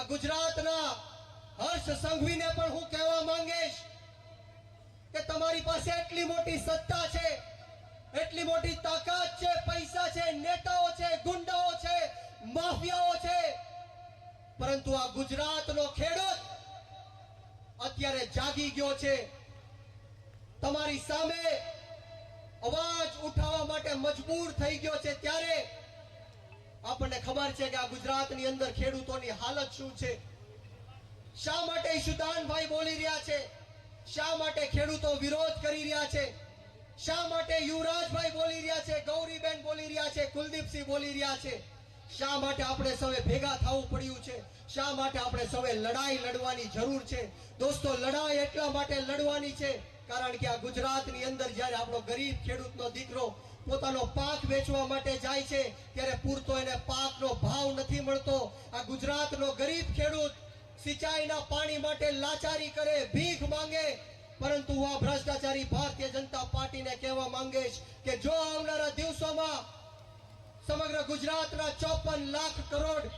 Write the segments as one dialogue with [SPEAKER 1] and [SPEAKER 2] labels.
[SPEAKER 1] ગુજરાતના હર્ષ સંઘવીને પણ હું કહેવા માંગીશ કે તમારી પાસે એટલી મોટી સત્તા છે, એટલી મોટી તાકાત છે, પૈસા છે, નેતાઓ છે, ગુંડાઓ છે, માફિયાઓ છે, પરંતુ આ ગુજરાતનો ખેડૂત અત્યારે જાગી ગયો છે, તમારી સામે અવાજ ઉઠાવવા માટે મજબૂર થઈ ગયો છે। ત્યારે આપણને ખબર છે કે આ ગુજરાતની અંદર ખેડૂતોની હાલત શું છે, શા માટે ઈશુદાનભાઈ બોલી રહ્યા છે, શા માટે ખેડૂતો વિરોધ કરી રહ્યા છે, શા માટે યુવરાજભાઈ બોલી રહ્યા છે, ગૌરીબેન બોલી રહ્યા છે, કુલદીપસિંહ બોલી રહ્યા છે, શા માટે આપણે સૌએ ભેગા થવું પડ્યું છે, શા માટે આપણે સૌએ લડાઈ લડવાની જરૂર છે। દોસ્તો, લડાઈ એટલા માટે લડવાની છે કારણ કે આ ગુજરાતની અંદર જ્યારે આપણો ગરીબ ખેડૂતનો દીકરો પોતાનો પાક વેચવા માટે જાય છે ત્યારે પૂરતો એને પાકનો ભાવ નથી મળતો। આ ગુજરાતનો ગરીબ ખેડૂત સિંચાઈના પાણી માટે લાચારી કરે, ભીખ માંગે, પરંતુ આ ભ્રષ્ટાચારી ભારતીય જનતા પાર્ટીને કહેવા માંગીશ કે જો આવનારા દિવસોમાં સમગ્ર ગુજરાતના 54 લાખ કરોડ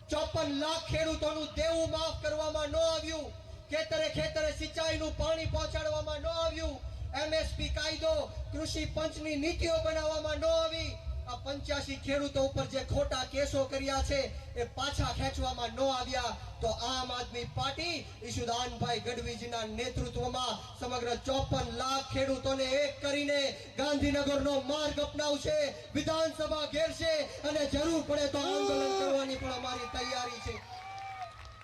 [SPEAKER 1] 54 લાખ ખેડૂતોનું દેવું માફ કરવામાં ન આવ્યું, ખેતરે ખેતરે સિંચાઈનું પાણી પહોંચાડવામાં ન આવ્યું, એમએસપી કાયદો, કૃષિ પંચની નીતિઓ બનાવવામાં ન આવી, આ 85 ખેડૂતો ઉપર જે ખોટા કેસો કર્યા છે એ પાછા ખેંચવામાં ન આવ્યા, તો આમ આદમી પાર્ટી ઈશુદાનભાઈ ગઢવીજીના નેતૃત્વમાં સમગ્ર 54 લાખ ખેડૂતોને એક કરીને ગાંધીનગરનો માર્ગ અપનાવશે, વિધાનસભા ઘેરશે અને જરૂર પડે તો આંદોલન કરવાની પણ અમારી તૈયારી છે।